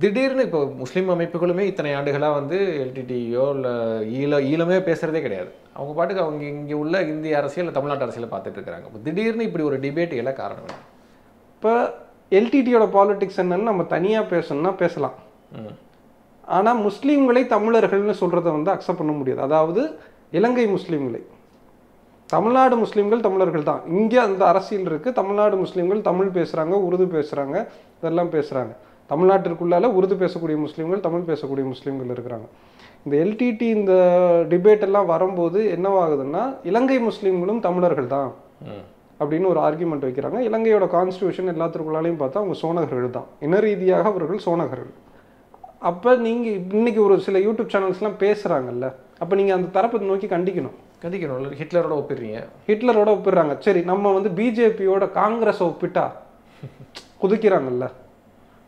திடீர்னு இப்போ முஸ்லீம் அமைப்புகளுமே இத்தனை ஆண்டுகளாக வந்து எல்டிடியோ இல்லை ஈழமே பேசுகிறதே கிடையாது. அவங்க பாட்டுக்கு அவங்க இங்கே உள்ள இந்திய அரசியல் தமிழ்நாட்டு அரசியலை பார்த்துட்டு இருக்கிறாங்க. இப்போ திடீர்னு இப்படி ஒரு டிபேட் எல்லாம் காரணம் என்ன? இப்போ எல்டிடியோட பாலிடிக்ஸ் என்னன்னு நம்ம தனியாக பேசணும்னா பேசலாம். ஆனால் முஸ்லீம்களை தமிழர்கள்னு சொல்கிறத வந்து அக்செப்ட் பண்ண முடியாது. அதாவது இலங்கை முஸ்லீம்களை, தமிழ்நாடு முஸ்லீம்கள் தமிழர்கள் தான். இங்கே அந்த அரசியல் இருக்குது. தமிழ்நாடு முஸ்லீம்கள் தமிழ் பேசுகிறாங்க, உருது பேசுகிறாங்க, இதெல்லாம் பேசுகிறாங்க. தமிழ்நாட்டிற்குள்ளால உருது பேசக்கூடிய முஸ்லீம்கள், தமிழ் பேசக்கூடிய முஸ்லீம்கள் இருக்கிறாங்க. இந்த எல்டிடி இந்த டிபேட் எல்லாம் வரும்போது என்னவாகுதுன்னா, இலங்கை முஸ்லீம்களும் தமிழர்கள் தான் அப்படின்னு ஒரு ஆர்கியூமெண்ட் வைக்கிறாங்க. இலங்கையோட கான்ஸ்டியூஷன் எல்லாத்திற்குள்ளாலையும் பார்த்தா அவங்க சோனகர்கள் தான், இன ரீதியாக அவர்கள் சோனகர்கள். அப்போ நீங்கள் இன்னைக்கு ஒரு சில யூடியூப் சேனல்ஸ்லாம் பேசுகிறாங்கல்ல, அப்போ நீங்கள் அந்த தரப்பை நோக்கி கண்டிக்கணும். ஹிட்லரோட ஒப்பிடுறீங்க. ஹிட்லரோட ஒப்பிடுறாங்க. சரி, நம்ம வந்து பிஜேபியோட காங்கிரஸை ஒப்பிட்டா குதிக்கிறாங்கல்ல.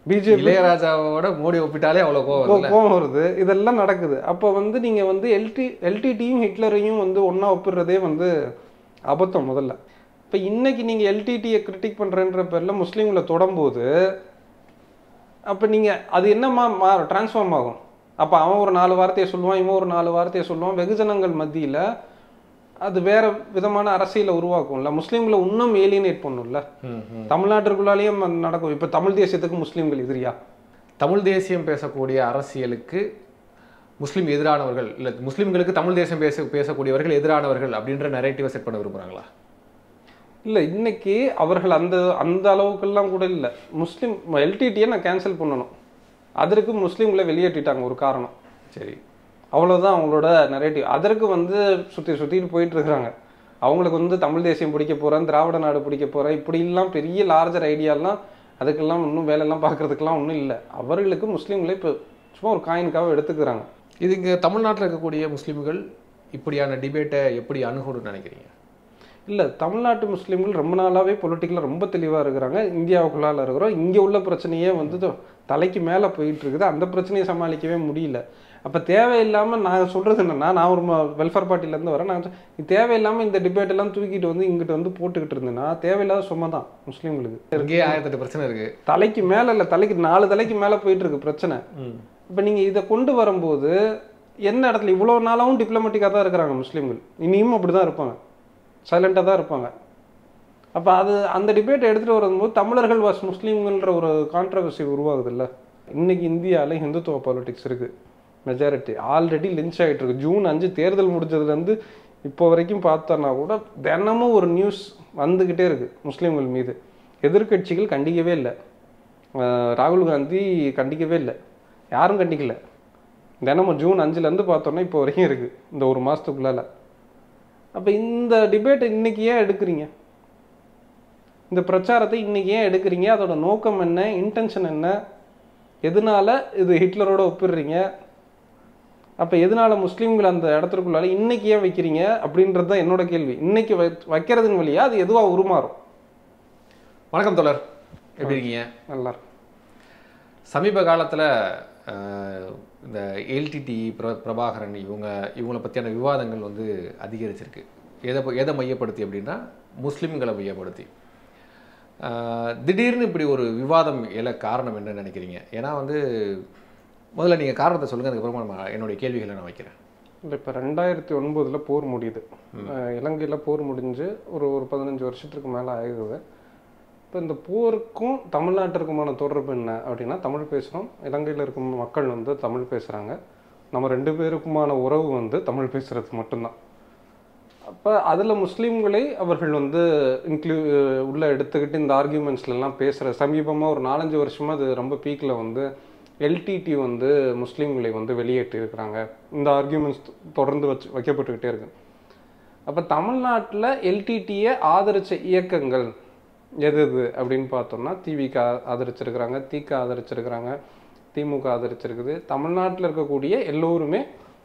பிஜேபி இளையராஜாவோட மோடி ஒப்பிட்டாலே அவ்வளோ கோவம் வருது. இதெல்லாம் நடக்குது. அப்போ வந்து நீங்கள் வந்து எல்டிடியும் ஹிட்லரையும் வந்து ஒன்றா ஒப்பிடுறதே வந்து அபத்தம் முதல்ல. இப்போ இன்னைக்கு நீங்கள் எல்டிடியை கிரிட்டிக் பண்ணுறன்ற பேரில் முஸ்லீம்களை தொடரும்போது அப்போ நீங்கள் அது என்னமா டிரான்ஸ்ஃபார்ம் ஆகும். அப்போ அவன் ஒரு 4 வார்த்தையை சொல்லுவான், இவன் ஒரு 4 வார்த்தையை சொல்லுவான். வெகுஜனங்கள் மத்தியில் அது வேற விதமான அரசியலை உருவாக்கும்ல. முஸ்லீம்களை இன்னும் ஏலியனேட் பண்ணும்ல. தமிழ்நாட்டிற்குள்ளாலேயும் நடக்கும். இப்போ தமிழ் தேசியத்துக்கு முஸ்லீம்கள் எதிரியா? தமிழ் தேசியம் பேசக்கூடிய அரசியலுக்கு முஸ்லீம் எதிரானவர்கள், இல்லை முஸ்லீம்களுக்கு தமிழ் தேசியம் பேசக்கூடியவர்கள் எதிரானவர்கள் அப்படின்ற நரேட்டிவை செட் பண்ண விரும்புகிறாங்களா? இல்லை, இன்னைக்கு அவர்கள் அந்த அளவுக்கெல்லாம் கூட இல்லை. முஸ்லீம் எல்டிடியை நான் கேன்சல் பண்ணணும், அதற்கு முஸ்லீம்களை வெளியேற்றிட்டாங்க ஒரு காரணம். சரி, அவ்வளோதான் அவங்களோட நரேட்டிவ். அதற்கு வந்து சுற்றிட்டு போயிட்டு இருக்கிறாங்க. அவங்களுக்கு வந்து தமிழ் தேசியம் பிடிக்க போகிறேன், திராவிட நாடு பிடிக்க போகிறேன், இப்படிலாம் பெரிய லார்ஜர் ஐடியாலாம் அதுக்கெல்லாம் இன்னும் வேலையெல்லாம் பார்க்குறதுக்கெல்லாம் ஒன்றும் இல்லை. அவர்களுக்கு முஸ்லீம்களை இப்போ சும்மா ஒரு காயினுக்காக எடுத்துக்கிறாங்க. இது இங்கே தமிழ்நாட்டில் இருக்கக்கூடிய முஸ்லீம்கள் இப்படியான டிபேட்டை எப்படி அணுகணும்னு நினைக்கிறீங்க? இல்லை, தமிழ்நாட்டு முஸ்லீம்கள் ரொம்ப நாளாகவே பொலிட்டிக்கலாக ரொம்ப தெளிவாக இருக்கிறாங்க. இந்தியாவுக்குள்ளால் இருக்கிறோம். இங்கே உள்ள பிரச்சனையே வந்து தலைக்கு மேலே போயிட்டு இருக்குது. அந்த பிரச்சனையை சமாளிக்கவே முடியல. அப்போ தேவையில்லாமல் நான் சொல்கிறது என்னென்னா, நான் ஒரு வெல்ஃபேர் பார்ட்டிலேருந்து வரேன். நான் தேவையில்லாமல் இந்த டிபேட் எல்லாம் தூக்கிட்டு வந்து இங்கிட்ட வந்து போட்டுக்கிட்டு இருந்தேன்னா தேவையில்லாத சும்மா தான் முஸ்லீம்களுக்கு. இங்கே 1008 பிரச்சனை இருக்குது. தலைக்கு மேலே இல்லை, 4 தலைக்கு மேலே போயிட்டு இருக்கு பிரச்சனை. இப்போ நீங்கள் இதை கொண்டு வரும்போது என்ன இடத்துல இவ்வளோ நாளாகவும் டிப்ளமேட்டிக்காக தான் இருக்கிறாங்க முஸ்லீம்கள். இனியும் அப்படி தான் இருப்பாங்க, சைலண்டாக தான் இருப்பாங்க. அப்போ அந்த டிபேட்டை எடுத்துகிட்டு வரும்போது தமிழர்கள் வாஸ் முஸ்லீம்கள்ன்ற ஒரு கான்ட்ரவர்சி உருவாகுது இல்லை. இன்றைக்கி இந்தியாவில் ஹிந்துத்துவ பாலிட்டிக்ஸ் இருக்குது. மெஜாரிட்டி ஆல்ரெடி லின்ச் ஆகிட்டு இருக்கு. ஜூன் 5 தேர்தல் முடிஞ்சதுலேருந்து இப்போ வரைக்கும் பார்த்தோன்னா கூட தினமும் ஒரு நியூஸ் வந்துக்கிட்டே இருக்குது முஸ்லீம்கள் மீது. எதிர்கட்சிகள் கண்டிக்கவே இல்லை, ராகுல் காந்தி கண்டிக்கவே இல்லை, யாரும் கண்டிக்கல. தினமும் ஜூன் 5லேருந்து பார்த்தோன்னா இப்போ வரைக்கும் இருக்குது, இந்த ஒரு மாதத்துக்குள்ளால. அப்போ இந்த டிபேட்டை இன்றைக்கி ஏன் எடுக்கிறீங்க? இந்த பிரச்சாரத்தை இன்றைக்கி ஏன் எடுக்கிறீங்க? அதோட நோக்கம் என்ன, இன்டென்ஷன் என்ன? எதனால இது ஹிட்லரோட ஒப்பிடுறீங்க? அப்போ எதனால முஸ்லீம்கள் அந்த இடத்துக்குள்ளால இன்னைக்கு ஏன் வைக்கிறீங்க அப்படின்றது தான் என்னோட கேள்வி. இன்னைக்கு வைக்கிறதுன்னு வழியா அது எதுவாக உருமாறும்? வணக்கம் தோழர், எப்படி இருக்கீங்க? நல்லா. சமீப காலத்தில் இந்த எல்டிடி பிரபாகரன் இவங்களை பற்றியான விவாதங்கள் வந்து அதிகரிச்சிருக்கு. எதை மையப்படுத்தி அப்படின்னா முஸ்லீம்களை மையப்படுத்தி. திடீர்னு இப்படி ஒரு விவாதம் காரணம் என்னன்னு நினைக்கிறீங்க? ஏன்னா வந்து முதல்ல நீங்கள் காரணத்தை சொல்லுங்கள், அதுக்கப்புறமா என்னுடைய கேள்விகளை நான் வைக்கிறேன். இல்லை, இப்போ 2009 போர் முடியுது. இலங்கையில் போர் முடிஞ்சு ஒரு 15 வருஷத்துக்கு மேலே ஆகுது. இப்போ இந்த போருக்கும் தமிழ்நாட்டிற்குமான தொடர்பு என்ன அப்படின்னா, தமிழ் பேசுகிறோம், இலங்கையில் இருக்கும் மக்கள் வந்து தமிழ் பேசுகிறாங்க, நம்ம 2 பேருக்குமான உறவு வந்து தமிழ் பேசுகிறது மட்டும்தான். அப்போ அதில் முஸ்லீம்களை அவர்கள் வந்து உள்ளே எடுத்துக்கிட்டு இந்த ஆர்கியூமெண்ட்ஸ்லாம் பேசுகிற சமீபமாக ஒரு 4-5 வருஷமாக அது ரொம்ப பீக்கில் வந்து எல்டிடி வந்து முஸ்லீம்களை வந்து வெளியேற்றி இருக்கிறாங்க. இந்த ஆர்கியூமெண்ட்ஸ் தொடர்ந்து வைக்கப்பட்டுக்கிட்டே இருக்கு. அப்போ தமிழ்நாட்டில் எல்டிடியை ஆதரித்த இயக்கங்கள் எது அப்படின்னு பார்த்தோம்னா, திவிக ஆதரிச்சிருக்கிறாங்க, திக ஆதரிச்சிருக்கிறாங்க, திமுக ஆதரிச்சிருக்குது. தமிழ்நாட்டில் இருக்கக்கூடிய எல்லோருமே,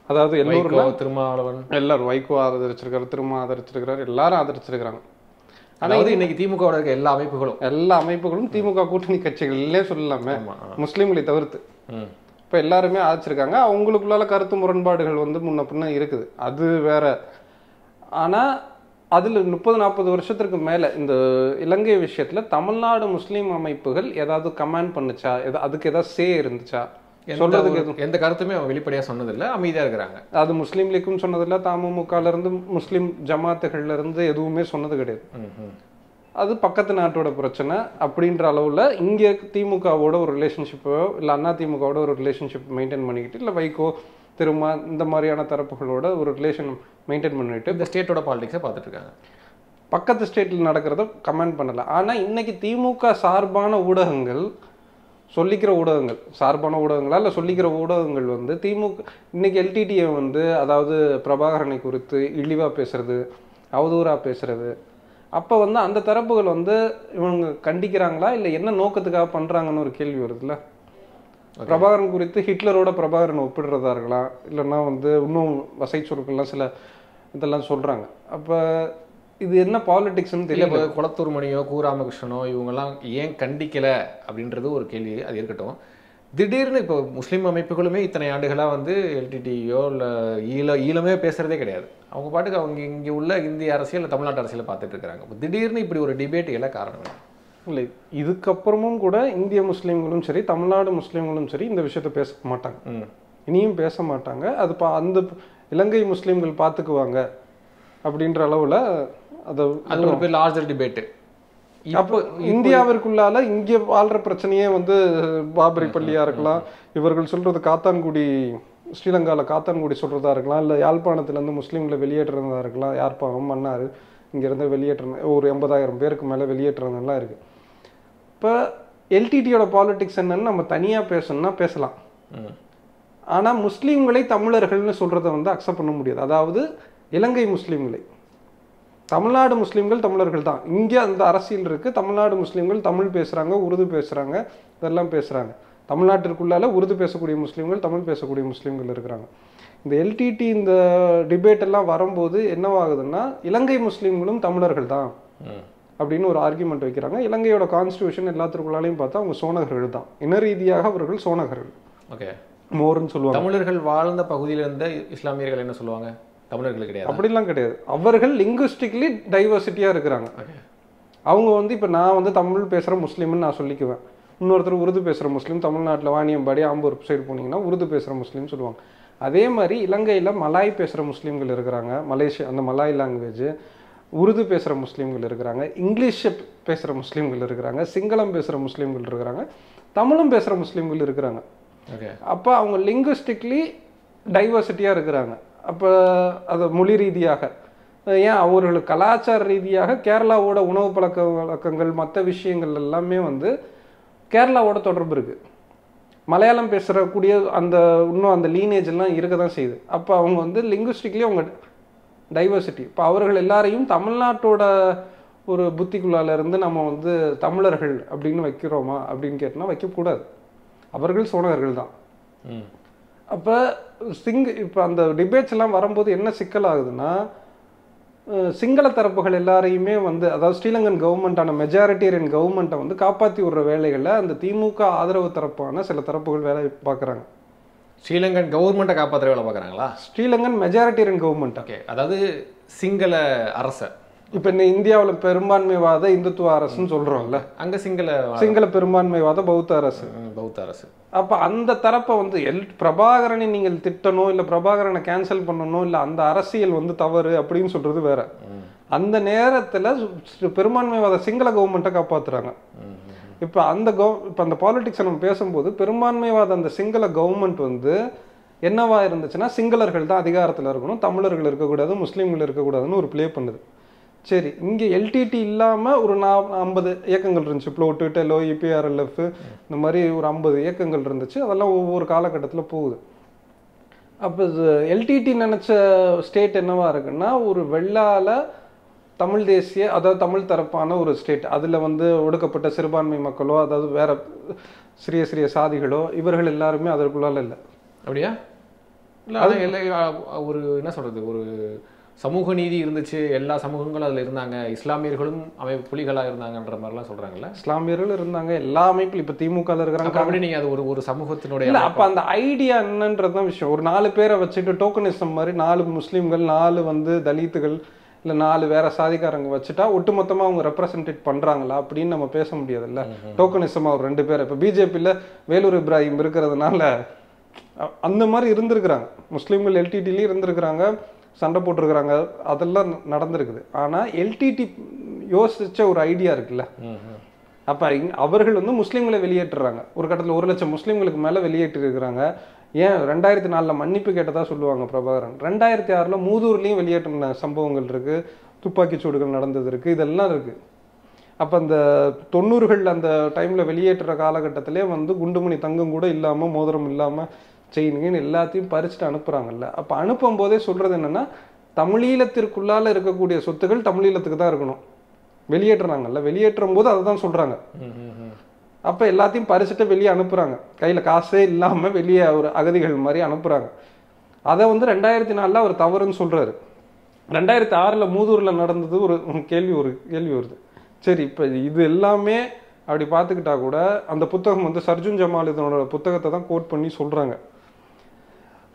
அதாவது எல்லோருமே, திருமாவளவன் எல்லாரும், வைகோ ஆதரிச்சிருக்காரு, திரும்ப ஆதரிச்சிருக்கிறாரு, எல்லாரும் ஆதரிச்சிருக்கிறாங்க. அதாவது இன்னைக்கு திமுக இருக்க எல்லா அமைப்புகளும் திமுக கூட்டணி கட்சிகளே சொல்லலாமே, முஸ்லீம்களை தவிர்த்து இப்போ எல்லாருமே ஆதரிச்சிருக்காங்க. அவங்களுக்குள்ளால கருத்து முரண்பாடுகள் வந்து முன்ன பின்ன இருக்குது, அது வேற. ஆனால் அதில் 30-40 வருஷத்திற்கு மேலே இந்த இலங்கை விஷயத்தில் தமிழ்நாடு முஸ்லீம் அமைப்புகள் ஏதாவது கமெண்ட் பண்ணுச்சா, அதுக்கு ஏதாவது சே இருந்துச்சா? சொல்றதுக்கு எந்த கருத்துமே அவங்க வெளிப்படையாக சொன்னதில்லை, அமைதியாக இருக்கிறாங்க. அது முஸ்லீம் லீக்கும் சொன்னதில்லை, தமுமுகல இருந்து முஸ்லீம் ஜமாத்துகள்ல இருந்து எதுவுமே சொன்னது கிடையாது. அது பக்கத்து நாட்டோட பிரச்சனை அப்படின்ற அளவில் இங்கே திமுகவோட ஒரு ரிலேஷன்ஷிப்போ இல்லை அண்ணா திமுகவோட ஒரு ரிலேஷன்ஷிப் மெயின்டைன் பண்ணிக்கிட்டு, இல்லை வைகோ திருமா இந்த மாதிரியான தரப்புகளோட ஒரு ரிலேஷன் மெயின்டைன் பண்ணிட்டு இந்த ஸ்டேட்டோட பாலிடிக்ஸை பார்த்துட்டு இருக்காங்க. பக்கத்து ஸ்டேட்டில் நடக்கிறத கமெண்ட் பண்ணலை. ஆனால் இன்னைக்கு திமுக சார்பான ஊடகங்கள், சொல்லிக்கிற ஊடகங்கள், சார்பான ஊடகங்களா இல்லை சொல்லிக்கிற ஊடகங்கள் வந்து திமுக இன்னைக்கு எல்டிடியை வந்து, அதாவது பிரபாகரனை குறித்து இழிவாக பேசுறது, அவதூறாக பேசுறது, அப்போ வந்து அந்த தரப்புகள் வந்து இவங்க கண்டிக்கிறாங்களா இல்லை என்ன நோக்கத்துக்காக பண்ணுறாங்கன்னு ஒரு கேள்வி வருதுல்ல. பிரபாகரன் குறித்து ஹிட்லரோட பிரபாகரனை ஒப்பிடுறதா இருக்கலாம், இல்லைன்னா வந்து இன்னும் வசை சொற்கள்லாம் சில இதெல்லாம் சொல்கிறாங்க. அப்போ இது என்ன பாலிடிக்ஸ்ன்னு தெரியல. குளத்தூர் மணியோ ராமகிருஷ்ணனோ இவங்கெல்லாம் ஏன் கண்டிக்கலை அப்படின்றது ஒரு கேள்வி, அது இருக்கட்டும். திடீர்னு இப்போ முஸ்லீம் அமைப்புகளுமே இத்தனை ஆண்டுகளாக வந்து எல்டிடியோ இல்லை ஈழமே பேசுகிறதே கிடையாது. அவங்க பாட்டுக்கு அவங்க இங்கே உள்ள இந்திய அரசியல் தமிழ்நாட்டு அரசியலை பார்த்துட்டு இருக்கிறாங்க. இப்போ திடீர்னு இப்படி ஒரு டிபேட் எல்லாம் காரணம் இல்லை. இதுக்கப்புறமும் கூட இந்திய முஸ்லீம்களும் சரி தமிழ்நாடு முஸ்லீம்களும் சரி இந்த விஷயத்த பேச மாட்டாங்க, இனியும் பேச மாட்டாங்க. அது அந்த இலங்கை முஸ்லீம்கள் பார்த்துக்குவாங்க அப்படின்ற அளவில் அது ஒரு பெரிய லார்ஜர் டிபேட்டு. அப்போ இந்தியாவிற்குள்ளால இங்கே வாழ்ற பிரச்சனையே வந்து பாபரி பள்ளியா இருக்கலாம், இவர்கள் சொல்றது காத்தான்குடி, ஸ்ரீலங்காவில் காத்தான்குடி சொல்றதா இருக்கலாம், இல்லை யாழ்ப்பாணத்துலேருந்து முஸ்லீம்களை வெளியேற்றுறதா இருக்கலாம், யாழ்ப்பாணம் மன்னார் இங்கேருந்து வெளியேற்ற ஒரு 80,000 பேருக்கு மேலே வெளியேற்றுறதுலாம் இருக்குது. இப்போ எல்டிடியோட பாலிடிக்ஸ் என்னன்னு நம்ம தனியாக பேசணும்னா பேசலாம். ஆனால் முஸ்லீம்களை தமிழர்கள்னு சொல்கிறத வந்து அக்செப்ட் பண்ண முடியாது. அதாவது இலங்கை முஸ்லீம்களை, தமிழ்நாடு முஸ்லீம்கள் தமிழர்கள் தான். இங்கே அந்த அரசியல் இருக்குது. தமிழ்நாடு முஸ்லீம்கள் தமிழ் பேசுகிறாங்க, உருது பேசுகிறாங்க, இதெல்லாம் பேசுகிறாங்க. தமிழ்நாட்டிற்குள்ளால உருது பேசக்கூடிய முஸ்லீம்கள், தமிழ் பேசக்கூடிய முஸ்லீம்கள் இருக்கிறாங்க. இந்த எல்டிடி இந்த டிபேட் எல்லாம் வரும்போது என்னவாகுதுன்னா, இலங்கை முஸ்லீம்களும் தமிழர்கள் தான் அப்படின்னு ஒரு ஆர்கியூமெண்ட் வைக்கிறாங்க. இலங்கையோட கான்ஸ்டியூஷன் எல்லாத்திற்குள்ளாலையும் பார்த்தா அவங்க சோனகர்கள் தான், இன ரீதியாக அவர்கள் சோனகர்கள். ஓகே, மோர்ன்னு சொல்லுவாங்க. தமிழர்கள் வாழ்ந்த பகுதியில் இருந்த இஸ்லாமியர்கள் என்ன சொல்லுவாங்க? தமிழர்கள் கிடையாது, அப்படிலாம் கிடையாது. அவர்கள் லிங்குவிஸ்டிக்லி டைவர்சிட்டியாக இருக்கிறாங்க. அவங்க வந்து இப்போ நான் வந்து தமிழ் பேசுகிற முஸ்லீம்னு நான் சொல்லிக்குவேன், இன்னொருத்தர் உருது பேசுகிற முஸ்லீம், தமிழ்நாட்டில் வாணியம்பாடி ஆம்பூர் சைடு போனீங்கன்னா உருது பேசுகிற முஸ்லீம்னு சொல்லுவாங்க. அதே மாதிரி இலங்கையில் மலாய் பேசுகிற முஸ்லீம்கள் இருக்கிறாங்க, மலேசியா அந்த மலாய் லாங்குவேஜ், உருது பேசுகிற முஸ்லீம்கள் இருக்கிறாங்க, இங்கிலீஷ் பேசுகிற முஸ்லீம்கள் இருக்கிறாங்க, சிங்களம் பேசுகிற முஸ்லீம்கள் இருக்கிறாங்க, தமிழும் பேசுகிற முஸ்லீம்கள் இருக்கிறாங்க. அப்போ அவங்க லிங்குவிஸ்டிக்லி டைவர்சிட்டியாக இருக்கிறாங்க. அப்போ அது மொழி ரீதியாக, ஏன் அவர்களுக்கு கலாச்சார ரீதியாக கேரளாவோட உணவு பழக்க வழக்கங்கள் மற்ற விஷயங்கள் எல்லாமே வந்து கேரளாவோட தொடர்பு இருக்குது. மலையாளம் பேசுகிறக்கூடிய அந்த இன்னும் அந்த லீனேஜ் எல்லாம் இருக்க தான் செய்யுது. அப்போ அவங்க வந்து லிங்குவிஸ்டிக்லி அவங்க டைவர்சிட்டி. இப்போ அவர்கள் எல்லாரையும் தமிழ்நாட்டோட ஒரு புத்திக்குள்ளால இருந்து நம்ம வந்து தமிழர்கள் அப்படின்னு வைக்கிறோமா அப்படின்னு கேட்டோம்னா வைக்கக்கூடாது. அவர்கள் சோனகர்கள் தான். அப்போ இப்போ அந்த டிபேட்ஸ் எல்லாம் வரும்போது என்ன சிக்கல் ஆகுதுன்னா, சிங்கள தரப்புகள் எல்லாரையுமே வந்து, அதாவது ஸ்ரீலங்கன் கவர்மெண்ட்டான மெஜாரிட்டேரியன் கவர்மெண்ட்டை வந்து காப்பாற்றி விடுற வேலைகளில் அந்த திமுக ஆதரவு தரப்பான சில தரப்புகள் வேலை பார்க்குறாங்க. ஸ்ரீலங்கன் கவர்மெண்ட்டை காப்பாற்றுற வேலை பார்க்குறாங்களா? Sri Lankan majoritarian government. ஓகே, அதாவது சிங்கள அரசை. இப்போ இந்த இந்தியாவில் பெரும்பான்மைவாத இந்துத்துவ அரசுன்னு சொல்கிறோம்ல, அங்கே சிங்கள பெரும்பான்மைவாத பௌத்த அரசு. அப்போ அந்த தரப்பை வந்து பிரபாகரனை நீங்கள் திட்டணும், இல்லை பிரபாகரனை கேன்சல் பண்ணணும், இல்லை அந்த அரசியல் வந்து தவறு அப்படின்னு சொல்றது வேற. அந்த நேரத்தில் பெரும்பான்மைவாத சிங்கள கவர்மெண்ட்டை காப்பாற்றுறாங்க. இப்போ அந்த பாலிடிக்ஸை நம்ம பேசும்போது பெரும்பான்மைவாத அந்த சிங்கள கவர்மெண்ட் வந்து என்னவா இருந்துச்சுன்னா, சிங்களர்கள் தான் அதிகாரத்தில் இருக்கணும், தமிழர்கள் இருக்கக்கூடாது, முஸ்லீம்கள் இருக்கக்கூடாதுன்னு ஒரு ப்ளே பண்ணுது. சரி, இங்கே எல்டிடி இல்லாமல் ஒரு 50 இயக்கங்கள் இருந்துச்சு, ப்ளோட்டு, டெலோ, இபிஆர்எல்எஃப், இந்த மாதிரி ஒரு 50 இயக்கங்கள் இருந்துச்சு. அதெல்லாம் ஒவ்வொரு காலகட்டத்தில் போகுது. அப்போ எல்டிடி நினச்ச ஸ்டேட் என்னவா இருக்குன்னா, ஒரு வெள்ளால தமிழ் தேசிய, அதாவது தமிழ் தரப்பான ஒரு ஸ்டேட். அதில் வந்து ஒடுக்கப்பட்ட சிறுபான்மை மக்களோ, அதாவது வேற சிறிய சிறிய சாதிகளோ, இவர்கள் எல்லாருமே அதற்குள்ளால இல்லை. அப்படியா? இல்லை, ஒரு என்ன சொல்கிறது, ஒரு சமூக நீதி இருந்துச்சு, எல்லா சமூகங்களும் அதில் இருந்தாங்க, இஸ்லாமியர்களும் புலிகளாக இருந்தாங்கன்ற மாதிரிலாம் சொல்கிறாங்கல்ல. இஸ்லாமியர்கள் இருந்தாங்க எல்லா அமைப்பில். இப்போ திமுகவில் இருக்கிறாங்க. அப்படி நீங்கள் அது ஒரு சமூகத்தினுடைய இல்லை, அப்போ அந்த ஐடியா என்னன்றதுதான் விஷயம். ஒரு 4 பேரை வச்சுட்டு டோக்கனிசம் மாதிரி 4 முஸ்லீம்கள், 4 வந்து தலித்துகள், இல்லை 4 வேற சாதிக்காரங்க வச்சுட்டா ஒட்டுமொத்தமாக அவங்க ரெப்ரசன்டேட் பண்ணுறாங்களா அப்படின்னு நம்ம பேச முடியாதுல்ல. டோக்கனிசமாக ஒரு 2 பேர் இப்போ பிஜேபியில் வேலூர் இப்ராஹிம் இருக்கிறதுனால அந்த மாதிரி இருந்திருக்கிறாங்க. முஸ்லீம்கள் எல்டிடிலையும் இருந்திருக்கிறாங்க, சண்டை போட்டிருக்கிறாங்க, அதெல்லாம் நடந்திருக்குது. ஆனால் எல்டிடி யோசிச்ச ஒரு ஐடியா இருக்குல்ல, அப்போ அவர்கள் வந்து முஸ்லீம்களை வெளியேற்றுறாங்க. ஒரு கட்டத்தில் 1 லட்சம் முஸ்லீம்களுக்கு மேலே வெளியேற்றிருக்கிறாங்க. ஏன் 2004 மன்னிப்பு கேட்டதா சொல்லுவாங்க பிரபாகரன். 2006 மூதூர்லேயும் வெளியேற்றின சம்பவங்கள் இருக்கு, துப்பாக்கிச் சூடுகள் நடந்தது இருக்கு, இதெல்லாம் இருக்கு. அப்போ அந்த 90கள் அந்த டைமில் வெளியேற்றுற காலகட்டத்திலே வந்து குண்டுமணி தங்கம் கூட இல்லாமல், மோதிரம் இல்லாமல், செயின்கின்னு எல்லாத்தையும் பறிச்சுட்டு அனுப்புகிறாங்கல்ல. அப்போ அனுப்பும் போதே சொல்கிறது என்னென்னா, தமிழீழத்திற்குள்ளால் இருக்கக்கூடிய சொத்துக்கள் தமிழீழத்துக்கு தான் இருக்கணும். வெளியேற்றுறாங்கல்ல, வெளியேற்றும் போது அதை தான் சொல்கிறாங்க. அப்போ எல்லாத்தையும் பறிச்சுட்டு வெளியே அனுப்புகிறாங்க, கையில் காசே இல்லாமல் வெளியே ஒரு அகதிகள் மாதிரி அனுப்புகிறாங்க. அதை வந்து 2004 அவர் தவறுன்னு சொல்கிறாரு. 2006 மூதூரில் நடந்தது ஒரு கேள்வி வருது. சரி, இப்போ இது எல்லாமே அப்படி பார்த்துக்கிட்டா கூட அந்த புத்தகம் வந்து சர்ஜுன் ஜமால் இதனோட புத்தகத்தை தான் கோட் பண்ணி சொல்கிறாங்க.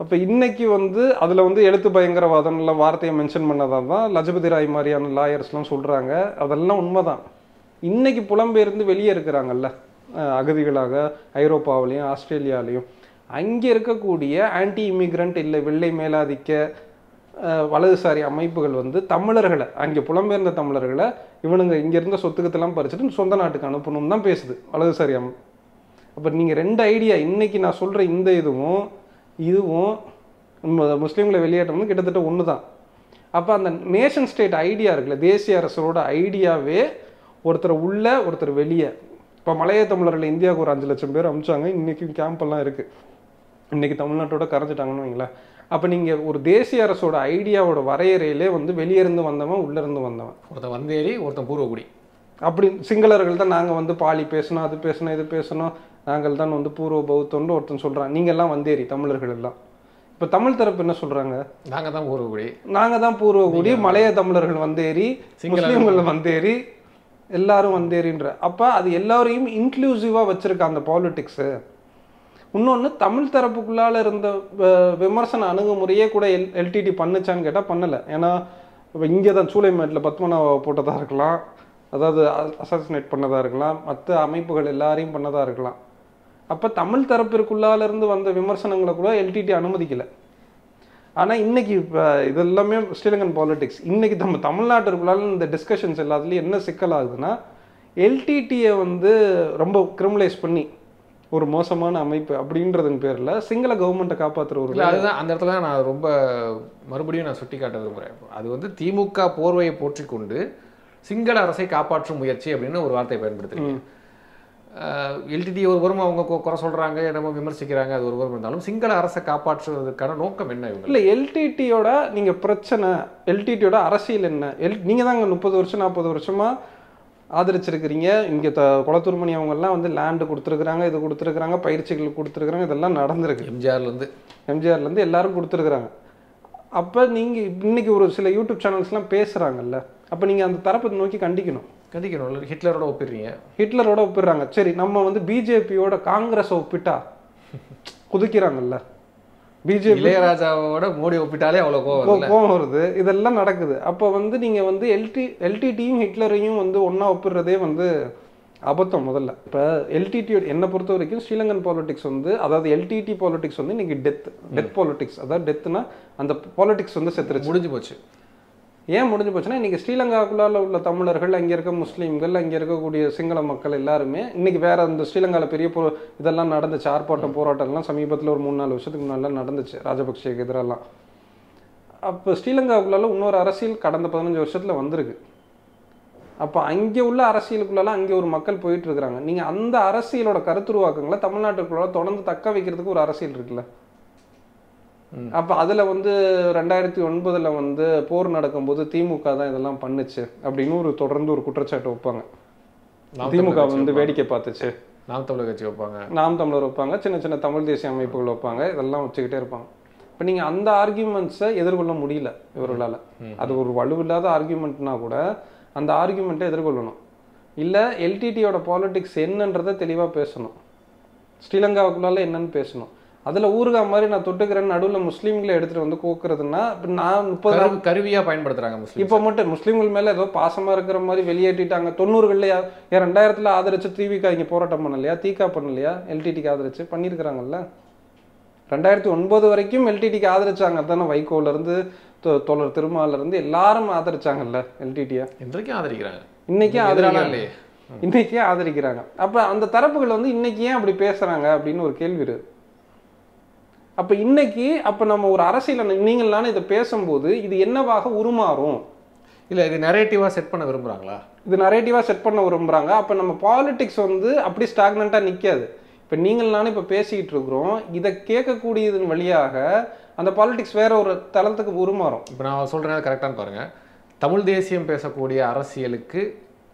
அப்போ இன்னைக்கு வந்து அதில் வந்து எழுத்து பயங்கரவாதம்லாம் வார்த்தையை மென்ஷன் பண்ணதான் தான் லஜபதி ராய் மாதிரியான லாயர்ஸ்லாம் சொல்கிறாங்க. அதெல்லாம் உண்மைதான். இன்னைக்கு புலம்பெயர்ந்து வெளியே இருக்கிறாங்கல்ல அகதிகளாக, ஐரோப்பாவிலையும் ஆஸ்திரேலியாவிலையும், அங்கே இருக்கக்கூடிய ஆன்டி இமிக்ரண்ட் இல்லை வெள்ளை மேலாதிக்க வலதுசாரி அமைப்புகள் வந்து தமிழர்களை, அங்கே புலம்பெயர்ந்த தமிழர்களை இவனுங்க இங்கே இருந்த சொத்துக்கத்தெல்லாம் பறிச்சுட்டு சொந்த நாட்டுக்கு அனுப்பணும் தான் பேசுது வலதுசாரி அமைப்பு. அப்போ நீங்கள் 2 ஐடியா இன்னைக்கு நான் சொல்கிற இந்த இதுவும் முஸ்லீம்களை வெளியேற்றணும் கிட்டத்தட்ட ஒன்று தான். அப்போ அந்த நேஷன் ஸ்டேட் ஐடியா இருக்குல்ல, தேசிய அரசோட ஐடியாவே ஒருத்தர் உள்ள ஒருத்தர் வெளியே. இப்போ மலைய தமிழர்கள் இந்தியாவுக்கு ஒரு 5 லட்சம் பேர் அனுப்பிச்சாங்க, இன்றைக்கும் கேம்பெல்லாம் இருக்குது, இன்றைக்கி தமிழ்நாட்டோட கரைஞ்சிட்டாங்கன்னு வைங்களேன். அப்போ நீங்கள் ஒரு தேசிய அரசோட ஐடியாவோட வரையறையிலே வந்து வெளியிருந்து வந்தவன் உள்ளேருந்து வந்தவன், ஒருத்தன் வந்தேரி ஒருத்தன் பூர்வகுடி, அப்படி சிங்களர்கள் தான் நாங்கள் வந்து பாலி பேசணும், அது பேசணும், இது பேசணும், நாங்கள் தான் வந்து பூர்வ பௌத்தம்னு ஒருத்தன் சொல்கிறான். நீங்கள்லாம் வந்தேரி தமிழர்கள் எல்லாம். இப்போ தமிழ் தரப்பு என்ன சொல்கிறாங்க, நாங்கள் தான் பூர்வகுடி, நாங்கள் தான் பூர்வகுடி, மலைய தமிழர்கள் வந்தேரி, முஸ்லீம்கள் வந்தேரி, எல்லாரும் வந்தேரின்ற. அப்போ அது எல்லாரையும் இன்க்ளூசிவாக வச்சுருக்க அந்த பாலிட்டிக்ஸு. இன்னொன்று, தமிழ் தரப்புக்குள்ளால் இருந்த விமர்சன அணுகுமுறையே கூட எல்டிடி பண்ணுச்சான்னு கேட்டால் பண்ணலை. ஏன்னா இப்போ இங்கே தான் சூளைமேட்டில் பத்மநாப போட்டதாக இருக்கலாம், அதாவது அசாசினேட் பண்ணதாக இருக்கலாம், மற்ற அமைப்புகள் எல்லாரையும் பண்ணதாக இருக்கலாம். அப்போ தமிழ் தரப்பிற்குள்ளால இருந்து வந்த விமர்சனங்களை கூட எல்டிடி அனுமதிக்கலை. ஆனால் இன்னைக்கு இப்போ இதெல்லாமே ஸ்ரீலங்கன் பாலிடிக்ஸ். இன்னைக்கு நம்ம தமிழ்நாட்டிற்குள்ளால இந்த டிஸ்கஷன்ஸ் எல்லாத்துலேயும் என்ன சிக்கலாகுதுன்னா, எல்டிடியை வந்து ரொம்ப கிரிமினலைஸ் பண்ணி ஒரு மோசமான அமைப்பு அப்படின்றதன் பேரில் சிங்கள கவர்மெண்ட்டை காப்பாற்றுற ஒரு அதுதான் அந்த இடத்துல நான் ரொம்ப மறுபடியும் நான் சுட்டி காட்ட விரும்புகிறேன். அது வந்து திமுக போர்வையை போற்றிக்கொண்டு சிங்கள அரசை காப்பாற்றும் முயற்சி அப்படின்னு ஒரு வார்த்தையை பயன்படுத்துறீங்க. எல்டிடி ஒரு புறம் அவங்க குறை சொல்கிறாங்க, நம்ம விமர்சிக்கிறாங்க, அது ஒரு புறம் இருந்தாலும் சிங்கள அரசை காப்பாற்றுவதற்கான நோக்கம் என்ன? இல்லை, எல்டிடியோட நீங்கள் பிரச்சனை, எல்டிடியோட அரசியல் என்ன? நீங்கள் தாங்க 30 வருஷம் 40 வருஷமாக ஆதரிச்சிருக்கிறீங்க. இங்கே குளத்தூர் மணி அவங்கெல்லாம் வந்து லேண்டு கொடுத்துருக்குறாங்க, இது கொடுத்துருக்குறாங்க, பயிற்சிகள் கொடுத்துருக்குறாங்க, இதெல்லாம் நடந்திருக்கு. எம்ஜிஆர்லேருந்து எல்லாரும் கொடுத்துருக்குறாங்க. அப்போ நீங்கள் இன்னைக்கு ஒரு சில யூடியூப் சேனல்ஸ்லாம் பேசுகிறாங்கல்ல, அப்போ நீங்கள் அந்த தரப்பை நோக்கி கண்டிக்கணும். ஹிட்லரோட ஒப்பிடுறீங்க, ஹிட்லரோட ஒப்பிடுறாங்க. சரி, நம்ம வந்து பிஜேபியோட காங்கிரஸை ஒப்பிட்டா குதிக்கிறாங்கல்ல, பிஜேபி இளையராஜாவோட மோடி ஒப்பிட்டாலே அவ்வளோ கோவம் வருது. இதெல்லாம் நடக்குது. அப்போ வந்து நீங்கள் வந்து எல்டிடியும் ஹிட்லரையும் வந்து ஒன்றா ஒப்பிடுறதே வந்து அபத்தம் முதல்ல. இப்போ எல்டிடியோட என்னை பொறுத்த வரைக்கும் ஸ்ரீலங்கன் பாலிடிக்ஸ் வந்து, அதாவது எல்டிடி பாலிடிக்ஸ் வந்து இன்னைக்கு டெத் பாலிடிக்ஸ். அதாவது டெத்துனா அந்த பாலிடிக்ஸ் வந்து செத்துருச்சு, முடிஞ்சு போச்சு. ஏன் முடிஞ்சு போச்சுன்னா, இன்றைக்கி ஸ்ரீலங்காக்குள்ளால் உள்ள தமிழர்கள், அங்கே இருக்க முஸ்லீம்கள், அங்கே இருக்கக்கூடிய சிங்கள மக்கள் எல்லாருமே இன்றைக்கி வேறு அந்த ஸ்ரீலங்காவில் பெரிய இதெல்லாம் நடந்துச்சு, ஆர்ப்பாட்டம் போராட்டம்லாம் சமீபத்தில் ஒரு 3-4 வருஷத்துக்கு முன்னாடிலாம் நடந்துச்சு ராஜபக்சேக்கு எதிரெல்லாம். அப்போ ஸ்ரீலங்காவுக்குள்ளால இன்னொரு அரசியல் கடந்த 15 வருஷத்தில் வந்திருக்கு. அப்போ அங்கே உள்ள அரசியலுக்குள்ளால அங்கே ஒரு மக்கள் போயிட்டு இருக்கிறாங்க. நீங்கள் அந்த அரசியலோட கருத்துருவாக்கங்களை தமிழ்நாட்டுக்குள்ளால தொடர்ந்து தக்க வைக்கிறதுக்கு ஒரு அரசியல் இருக்குல்ல. அப்போ அதில் வந்து 2009 வந்து போர் நடக்கும்போது திமுக தான் இதெல்லாம் பண்ணுச்சு அப்படின்னு தொடர்ந்து ஒரு குற்றச்சாட்டு வைப்பாங்க. திமுக வந்து வேடிக்கை பார்த்துச்சு, நாம் தமிழர் கட்சி வைப்பாங்க, நாம் தமிழர் வைப்பாங்க, சின்ன சின்ன தமிழ் தேசிய அமைப்புகள் வைப்பாங்க, இதெல்லாம் வச்சுக்கிட்டே இருப்பாங்க. இப்போ நீங்கள் அந்த ஆர்கியூமெண்ட்ஸை எதிர்கொள்ள முடியல இவர்களால். அது ஒரு வலுவில்லாத ஆர்கியூமெண்ட்னா கூட அந்த ஆர்கியூமெண்ட்டை எதிர்கொள்ளணும். இல்லை, எல்டிடியோட பாலிடிக்ஸ் என்னன்றதை தெளிவாக பேசணும், ஸ்ரீலங்காவுக்குள்ளால என்னன்னு பேசணும். அதில் ஊறுகாய் மாதிரி நான் தொட்டுக்கிறேன் நடுவில் முஸ்லீம்களை எடுத்துகிட்டு வந்து கோக்குறதுன்னா இப்போ நான் 30 கருவியாக பயன்படுத்துகிறாங்க முஸ்லீம். இப்போ மட்டும் முஸ்லீம்கள் மேலே ஏதோ பாசமாக இருக்கிற மாதிரி வெளியேற்றிட்டாங்க. 90களில் 2000 ஆதரிச்சு திவிக இங்கே போராட்டம் பண்ணலையா, தீகா பண்ணலையா, எல்டிடிக்கு ஆதரிச்சு பண்ணியிருக்கிறாங்கல்ல. 2009 வரைக்கும் எல்டிடிக்கு ஆதரிச்சாங்க தானே, வைகோலேருந்து தோழர் திருமாவிலேருந்து எல்லாரும் ஆதரிச்சாங்கல்ல எல்டிடியை. இன்றைக்கும் ஆதரிக்கிறாங்க, இன்னைக்கும் ஆதரிக்கிறாங்க, இன்னைக்கே ஆதரிக்கிறாங்க. அப்போ அந்த தரப்புகள் வந்து இன்னைக்கு ஏன் அப்படி பேசுகிறாங்க அப்படின்னு ஒரு கேள்வி இருக்கு. அப்போ இன்னைக்கு நம்ம ஒரு அரசியல் நீங்களான இதை பேசும்போது இது என்னவாக உருமாறும்? இல்லை, இது நரேட்டிவாக செட் பண்ண விரும்புகிறாங்களா? இது நரேட்டிவாக செட் பண்ண விரும்புகிறாங்க. அப்போ நம்ம பாலிடிக்ஸ் வந்து அப்படி ஸ்டாக்னண்ட்டாக நிற்காது. இப்போ நீங்களானே இப்போ பேசிக்கிட்டு இருக்கிறோம், இதை கேட்கக்கூடியதன் வழியாக அந்த பாலிடிக்ஸ் வேற ஒரு தளத்துக்கு உருமாறும். இப்போ நான் சொல்கிறேன் கரெக்டானு பாருங்கள். தமிழ் தேசியம் பேசக்கூடிய அரசியலுக்கு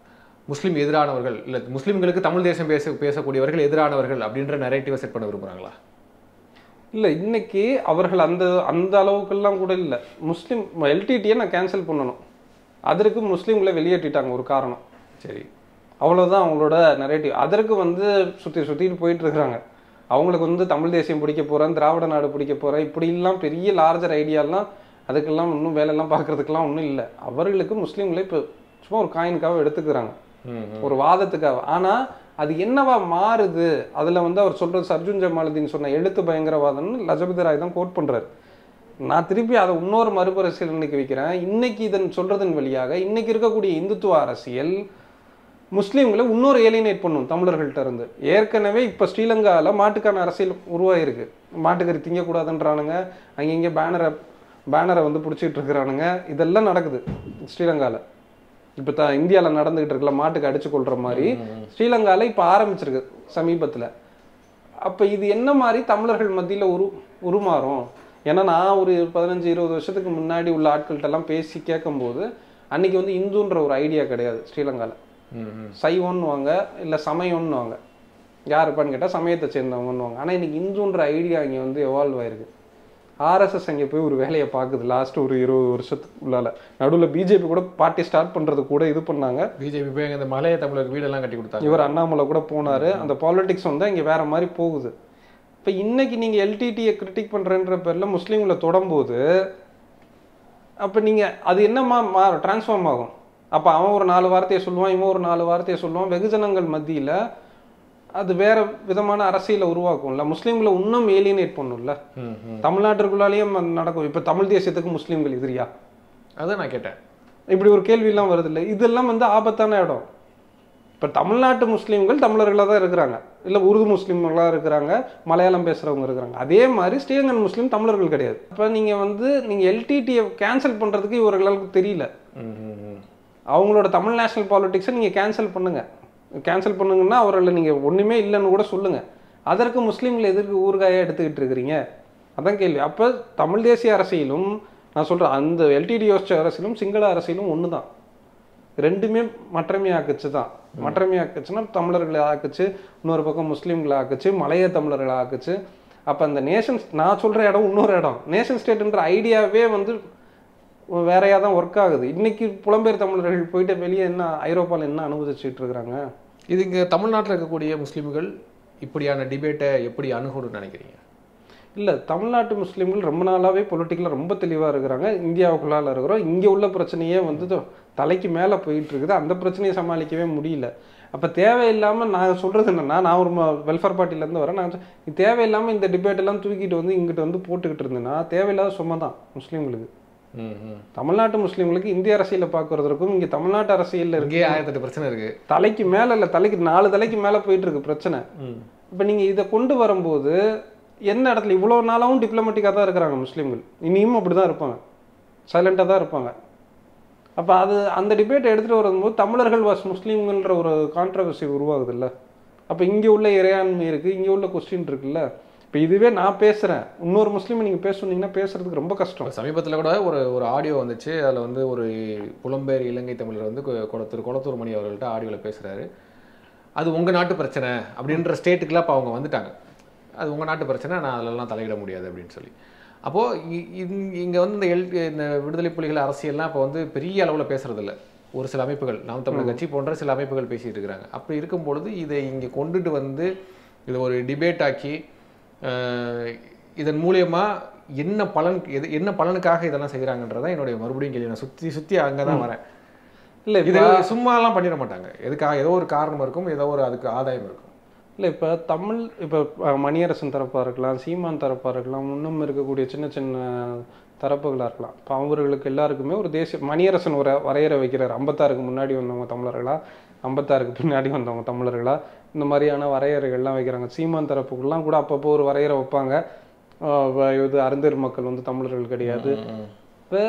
முஸ்லீம் எதிரானவர்கள், இல்லை முஸ்லீம்களுக்கு தமிழ் தேசியம் பேசக்கூடியவர்கள் எதிரானவர்கள் அப்படின்ற நரேட்டிவை செட் பண்ண விரும்புகிறாங்களா? இல்லை, இன்னைக்கு அவர்கள் அந்த அளவுக்கெல்லாம் கூட இல்லை. முஸ்லீம் எல்டிடியை நான் கேன்சல் பண்ணணும், அதற்கு முஸ்லீம்களை வெளியேற்றிட்டாங்க ஒரு காரணம். சரி, அவ்வளோதான் அவங்களோட நரேட்டிவ். அதற்கு வந்து சுற்றிட்டு போயிட்டு இருக்கிறாங்க. அவங்களுக்கு வந்து தமிழ் தேசியம் பிடிக்க போகிறேன், திராவிட நாடு பிடிக்க போகிறேன், இப்படிலாம் பெரிய லார்ஜர் ஐடியாலாம் அதுக்கெல்லாம் இன்னும் வேலையெல்லாம் பார்க்கறதுக்கெல்லாம் ஒன்றும் இல்லை. அவர்களுக்கு முஸ்லீம்களை இப்போ சும்மா ஒரு காயினுக்காக எடுத்துக்கிறாங்க, ஒரு வாதத்துக்காக. ஆனால் அது என்னவா மாறுது, அதில் வந்து அவர் சொல்கிறது சர்ஜுன் ஜமாலுதீன் சொன்ன எழுத்து பயங்கரவாதம்னு லஜபதி ராய் தான் கோட் பண்ணுறாரு. நான் திருப்பி அதை இன்னொரு மறுபரிசீலனைக்கு வைக்கிறேன். இன்னைக்கு இதன் சொல்றதன் வழியாக இன்னைக்கு இருக்கக்கூடிய இந்துத்துவ அரசியல் முஸ்லீம்களை இன்னொரு ஏலியனேட் பண்ணும் தமிழர்கள்ட்ட இருந்து. ஏற்கனவே இப்போ ஸ்ரீலங்காவில் மாட்டுக்கான அரசியல் உருவாயிருக்கு. மாட்டுக்கறி திங்கக்கூடாதுன்றானுங்க, அங்கங்கே பேனரை வந்து பிடிச்சிட்டு இருக்கிறானுங்க. இதெல்லாம் நடக்குது ஸ்ரீலங்காவில். இப்போ இந்தியாவில் நடந்துகிட்டு இருக்கல மாட்டுக்கு அடிச்சு கொள்ற மாதிரி ஸ்ரீலங்காவில் இப்போ ஆரம்பிச்சிருக்கு சமீபத்தில். அப்போ இது என்ன மாதிரி தமிழர்கள் மத்தியில் உருமாறும்? ஏன்னா நான் ஒரு 15-20 வருஷத்துக்கு முன்னாடி உள்ள ஆட்கள்கிட்டலாம் பேசி கேட்கும்போது அன்னைக்கு வந்து இந்துன்ற ஒரு ஐடியா கிடையாது ஸ்ரீலங்காவில். சைவன்னுவாங்க, இல்லை சமயம்னுவாங்க. யாருப்பான்னு கேட்டால் சமயத்தை சேர்ந்தவங்கன்னுவாங்க. ஆனால் இன்னைக்கு இந்துன்ற ஐடியா இங்கே வந்து எவால்வ் ஆயிருக்கு. ஆர்எஸ்எஸ் அங்கே போய் ஒரு வேலையை பார்க்குது லாஸ்ட் ஒரு 20 வருஷத்துக்கு உள்ளால. நடுவில் பிஜேபி கூட பார்ட்டி ஸ்டார்ட் பண்ணுறது கூட இது பண்ணாங்க. பிஜேபி போய் இந்த மலைய தமிழருக்கு வீடெல்லாம் கட்டி கொடுத்தாங்க. இவர் அண்ணாமலை கூட போனார். அந்த பாலிடிக்ஸ் வந்து இங்கே வேற மாதிரி போகுது. இப்போ இன்னைக்கு நீங்கள் எல்டிடியை கிரிட்டிக் பண்ணுறன்ற பேரில் முஸ்லீம்களை தொடரும்போது அப்போ நீங்கள் அது என்னமா டிரான்ஸ்ஃபார்ம் ஆகும்? அப்போ அவன் ஒரு 4 வார்த்தையை சொல்லுவான், இவன் ஒரு 4 வார்த்தையை சொல்லுவான். வெகுஜனங்கள் மத்தியில் அது வேற விதமான அரசியலை உருவாக்கும்ல, முஸ்லீம்களை இன்னும் ஏலியனேட் பண்ணும்ல. தமிழ்நாட்டிற்குள்ளாலேயும் நடக்கும். இப்போ தமிழ் தேசியத்துக்கு முஸ்லீம்கள் எதிரியா? அதான் நான் கேட்டேன். இப்படி ஒரு கேள்வியெல்லாம் வருது இல்லை? இதெல்லாம் வந்து ஆபத்தான இடம். இப்போ தமிழ்நாட்டு முஸ்லீம்கள் தமிழர்களாக தான் இருக்கிறாங்க, இல்லை உருது முஸ்லீம்களாக இருக்கிறாங்க, மலையாளம் பேசுகிறவங்க இருக்கிறாங்க. அதே மாதிரி ஸ்ரீலங்கன் முஸ்லீம் தமிழர்கள் கிடையாது. இப்போ நீங்கள் எல்டிடியை கேன்சல் பண்ணுறதுக்கு இவர்களுக்கு தெரியல. அவங்களோட தமிழ் நேஷனல் பாலிடிக்ஸை நீங்கள் கேன்சல் பண்ணுங்கன்னா அவர்களை நீங்கள் ஒன்றுமே இல்லைன்னு கூட சொல்லுங்கள். அதற்கு முஸ்லீம்கள் எதிர்க்கு ஊறுகாயாக எடுத்துக்கிட்டு இருக்கிறீங்க? அதான் கேள்வி. அப்போ தமிழ் தேசிய அரசியலும் நான் சொல்கிறேன் அந்த எல்டிடி யோசிச்ச அரசியலும் சிங்கள அரசியலும் ஒன்று தான். ரெண்டுமே மற்றமையாக்குச்சு தான். மற்றமையாக்குச்சுன்னா தமிழர்களை ஆக்குச்சு, இன்னொரு பக்கம் முஸ்லீம்களை ஆக்குச்சு, மலைய தமிழர்களை ஆக்குச்சு. அப்போ அந்த நேஷன்ஸ் நான் சொல்கிற இடம் இன்னொரு இடம். நேஷன் ஸ்டேட்டுன்ற ஐடியாவே வந்து வேறையாக தான் ஒர்க் ஆகுது. இன்னைக்கு புலம்பெயர் தமிழர்கள் போயிட்டு வெளியே என்ன ஐரோப்பாவில் என்ன அனுபவிச்சுட்டு இருக்கிறாங்க? இது இங்கே தமிழ்நாட்டில் இருக்கக்கூடிய முஸ்லீம்கள் இப்படியான டிபேட்டை எப்படி அணுகணும்னு நினைக்கிறீங்க? இல்லை, தமிழ்நாட்டு முஸ்லீம்கள் ரொம்ப நாளாகவே பொலிட்டிக்கலாக ரொம்ப தெளிவாக இருக்கிறாங்க. இந்தியாவுக்குள்ளால் இருக்கிறோம். இங்கே உள்ள பிரச்சனையே வந்து தலைக்கு மேலே போயிட்டு இருக்குது. அந்த பிரச்சனையை சமாளிக்கவே முடியல. அப்போ தேவையில்லாமல் நான் சொல்கிறது என்னென்னா, நான் ஒரு வெல்ஃபேர் பார்ட்டிலேருந்து வரேன். நான் தேவையில்லாமல் இந்த டிபேட்டெல்லாம் தூக்கிட்டு வந்து இங்கிட்ட வந்து போட்டுக்கிட்டு இருந்தேன்னா தேவையில்லாத சும்மா தான் முஸ்லீம்களுக்கு. தமிழ்நாட்டு முஸ்லீம்களுக்கு இந்திய அரசியலை பார்க்கறதுக்கும் இங்கே தமிழ்நாட்டு அரசியலில் இருக்கு 1008 பிரச்சனை இருக்கு. தலைக்கு மேலே இல்லை, 4 தலைக்கு மேலே போயிட்டு இருக்கு பிரச்சனை. இப்போ நீங்கள் இதை கொண்டு வரும்போது என்ன இடத்துல இவ்வளோ நாளாகவும் டிப்ளமேட்டிக்காக தான் இருக்கிறாங்க முஸ்லீம்கள். இனியும் அப்படி தான் இருப்பாங்க, சைலண்டாக தான் இருப்பாங்க. அப்போ அந்த டிபேட்டை எடுத்துகிட்டு வரும்போது தமிழர்கள் வாஸ் முஸ்லீம்கள்ன்ற ஒரு கான்ட்ரவர்சி உருவாகுது இல்லை? அப்போ இங்கே உள்ள இறையாண்மை இருக்குது, இங்கே உள்ள கொஸ்டின் இருக்குல்ல. இப்போ இதுவே நான் பேசுகிறேன், இன்னொரு முஸ்லீம் நீங்கள் பேசுனீங்கன்னா பேசுறதுக்கு ரொம்ப கஷ்டம். சமீபத்தில் கூட ஒரு ஆடியோ வந்துச்சு. அதில் வந்து ஒரு புலம்பெயர் இலங்கை தமிழர் வந்து கொளத்தூர் மணி அவர்கள்ட்ட ஆடியோவில் பேசுகிறாரு. அது உங்கள் நாட்டு பிரச்சனை அப்படின்ற ஸ்டேட்டுக்குலாம் இப்போ அவங்க வந்துட்டாங்க. அது உங்கள் நாட்டு பிரச்சனை, நான் அதிலெல்லாம் தலையிட முடியாது அப்படின்னு சொல்லி. அப்போது இங்கே வந்து இந்த விடுதலை புலிகள் அரசியல்லாம் இப்போ வந்து பெரிய அளவில் பேசுகிறதில்ல. ஒரு சில அமைப்புகள், நாம் தமிழர் கட்சி போன்ற சில அமைப்புகள் பேசிகிட்டு இருக்கிறாங்க. அப்படி இருக்கும் பொழுது இதை இங்கே கொண்டுட்டு வந்து இதை ஒரு டிபேட் ஆக்கி இதன் மூலியமா என்ன பலனுக்காக இதெல்லாம் செய்கிறாங்கன்றதான் என்னுடைய மறுபடியும் கேள்வி. நான் சுற்றி அங்கே தான் வரேன். இல்லை இது சும்மாலாம் பண்ணிட மாட்டாங்க. எதுக்காக? ஏதோ ஒரு காரணம் இருக்கும், ஏதோ ஒரு அதுக்கு ஆதாயம் இருக்கும். இல்லை இப்போ மணியரசன் தரப்பாக இருக்கலாம், சீமான் தரப்பாக இருக்கலாம், இன்னும் இருக்கக்கூடிய சின்ன சின்ன தரப்புகளாக இருக்கலாம். இப்போ அவர்களுக்கு எல்லாருக்குமே ஒரு தேசிய மணியரசன் ஒரு வரையறை வைக்கிறார். 56க்கு முன்னாடி வந்தவங்க தமிழர்களா, 56க்கு பின்னாடி வந்தவங்க தமிழர்களா, இந்த மாதிரியான வரையறைகள்லாம் வைக்கிறாங்க. சீமான் தரப்புக்கெல்லாம் கூட அப்பப்போ ஒரு வரையறை வைப்பாங்க. இது அருந்தர் மக்கள் வந்து தமிழர்கள் கிடையாது. இப்போ